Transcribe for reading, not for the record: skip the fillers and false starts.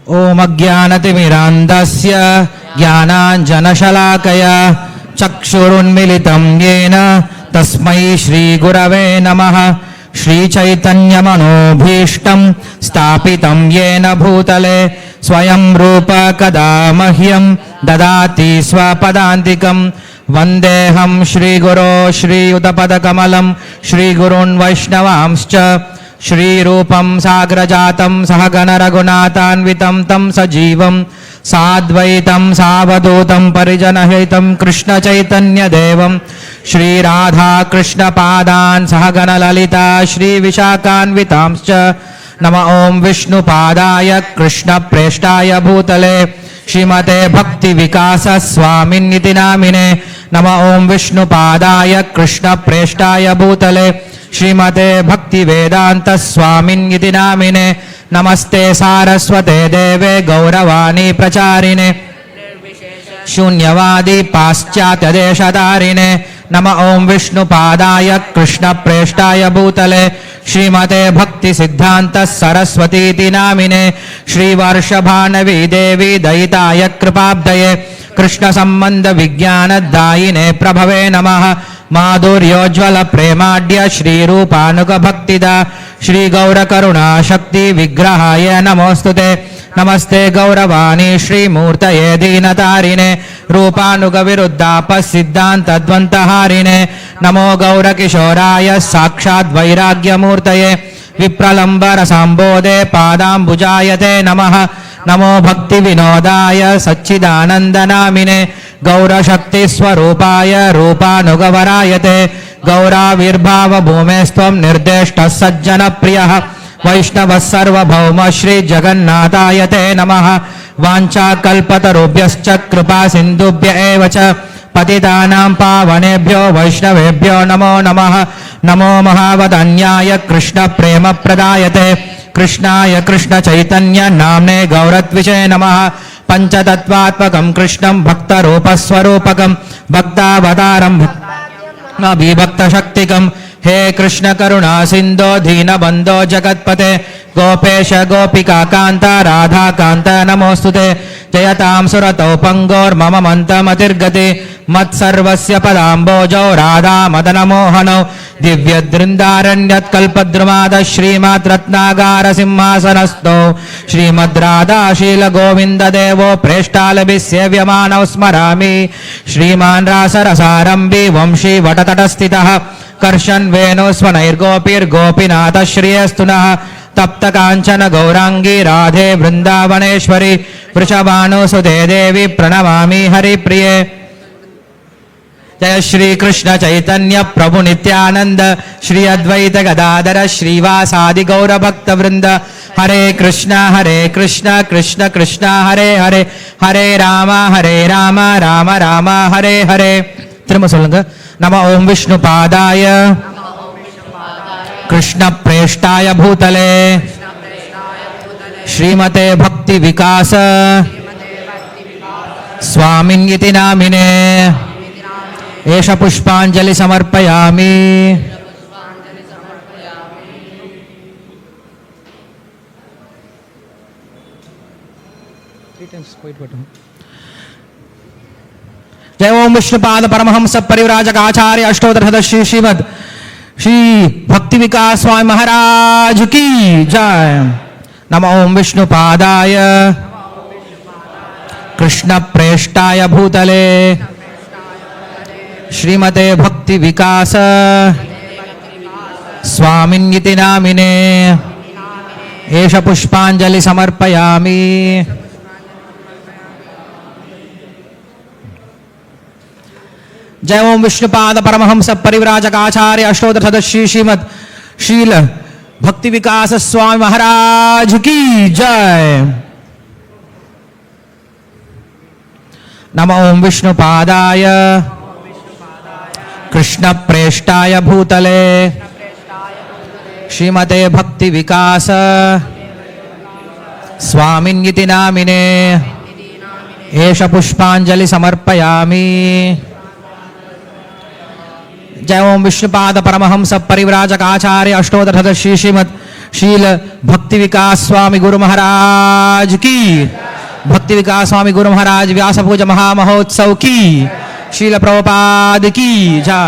ओम अज्ञानतिमिरान्धस्य ज्ञानाञ्जनशलाकया चक्षुरुन्मिलितं येन तस्मै श्रीगुरवे नमः। श्रीचैतन्यमनोभीष्टं स्थापितं येन भूतले स्वयं रूप कदा मह्यं ददाति स्वपदान्तिकं। वन्देऽहं श्रीगुरो श्रीयुतपदकमलं श्रीगुरून् वैष्णवांश्च श्रीरूपं साग्रजातं सहगण रघुनाथान्वितं तं सजीवं साद्वैतं सावधूतं परिजनहितं कृष्णचैतन्यदेवं श्रीराधाकृष्णपादान् सहगण ललिता श्रीविशाखान्वितांश्च। नमः ओं विष्णुपादाय कृष्णप्रेष्ठाय भूतले श्रीमते भक्तिविकासस्वामिन्निति नामिने। नमः ओं विष्णुपादाय कृष्णप्रेष्ठाय भूतले श्रीमते भक्तिवेदान्तस्वामिन्निति नामिने। नमस्ते सारस्वते देवे गौरवाणी प्रचारिणे शून्यवादी पाश्चात्यदेशधारिणे। नमः ओं विष्णुपादाय कृष्णप्रेष्ठाय भूतले श्रीमते भक्तिसिद्धान्त सरस्वतीति नामिने। श्रीवर्षभानवी देवी दयिताय कृपाब्दये कृष्णसम्बन्ध विज्ञानदायिने प्रभवे नमः। माधुर्योज्वल प्रेमाढ्य श्रीरूपानुगभक्तिदा श्रीगौरकरुणा शक्ति विग्रहाय नमोस्तुते। नमस्ते गौरवाणी श्रीमूर्तये दीनतारिणे रूपानुगविरुद्धापसिद्धान्तद्वन्तहारिणे। नमो गौरकिशोराय साक्षात् वैराग्यमूर्तये विप्रलम्बरसाम्बोधे पादाम्बुजायते नमः। नमो भक्तिविनोदाय सच्चिदानन्दनामिने गौरशक्तिस्वरूपाय रूपानुगवरायते गौराविर्भावभूमेस्त्वं निर्देष्टः सज्जनप्रियः वैष्णवः सर्वभौम श्रीजगन्नाथाय ते नमः। वाञ्छाकल्पतरुभ्यश्च कृपा सिन्धुभ्य एव च पतितानां पावनेभ्यो वैष्णवेभ्यो नमो नमः। नमो महावदन्याय कृष्णप्रेमप्रदायते कृष्णाय कृष्णचैतन्य नाम्ने गौरत्विषे नमः। पंचतत्वात्मकं कृष्णं भक्तरूपस्वरूपकं भक्तावतारं विभक्तशक्तिकं। हे कृष्ण करुणा सिन्धो दीनबन्धो जगत्पते गोपेश गोपिका कान्त राधा कान्त नमोस्तुते। जयतां सुरतौ पंगोर्मम मन्तमतिर्गति मत्सर्वस्य पदाम्बोजौ राधा मदनमोहनौ दिव्यदृन्दारण्यत्कल्पद्रुमाद श्रीमात्रत्नागार सिंहासनस्थौ श्रीमद्राधाशीलगोविन्ददेवो प्रेष्टालभिः सेव्यमानौ स्मरामि। श्रीमान् रासरसारम्भी वंशी वटतटस्थितः कर्षन् वेणुस्वनैर्गोपीर्गोपीनाथ श्रियस्तुनः। तप्त कांचन गौरांगी राधे वृंदावनेश्वरी वृषभानुसुते देवी प्रणमामि हरिप्रिये। जय श्री कृष्ण चैतन्य प्रभु नित्यानंद श्री अद्वैत गदाधर श्रीवासादि गौर भक्त वृंद। हरे कृष्ण कृष्ण कृष्ण हरे हरे हरे राम राम राम हरे हरे। திரும்ப சொல்லுங்க। नमः ओं विष्णुपादाय कृष्ण प्रेष्ठाय भूतले श्रीमते भक्ति विकास स्वामिन्निति नामिने एष पुष्पांजलि समर्पयामि। जय ओम विष्णुपाद परमहंस परिव्राजक आचार्य अष्टोत्तर सदस्य श्रीमद श्री भक्ति विकास स्वामी महाराज की जय। नमः ओं विष्णुपादाय कृष्ण प्रेष्ठाय भूतले श्रीमते भक्ति विकास स्वामिन्निति नामिने एष पुष्पांजलि समर्पयामि। जय ओम विष्णुपाद परमहंस परिव्राजक आचार्य अष्टोत्तर सदस्य श्रीमद शील भक्ति विकास स्वामी महाराज की जय। नमः ओं विष्णुपादाय कृष्ण प्रेष्ठाय भूतले श्रीमते भक्ति विकास स्वामिन्निति नामिने एष पुष्पांजलि समर्पयामि। जय ओम विष्णुपाद परमहंस परिव्राजक आचार्य अष्टोत्तर सदस्य श्रीमद शील भक्ति विकास स्वामी गुरु महाराज की, भक्ति विकास स्वामी गुरु महाराज व्यास पूजा महामहोत्सव की, शील प्रभुपाद की जय।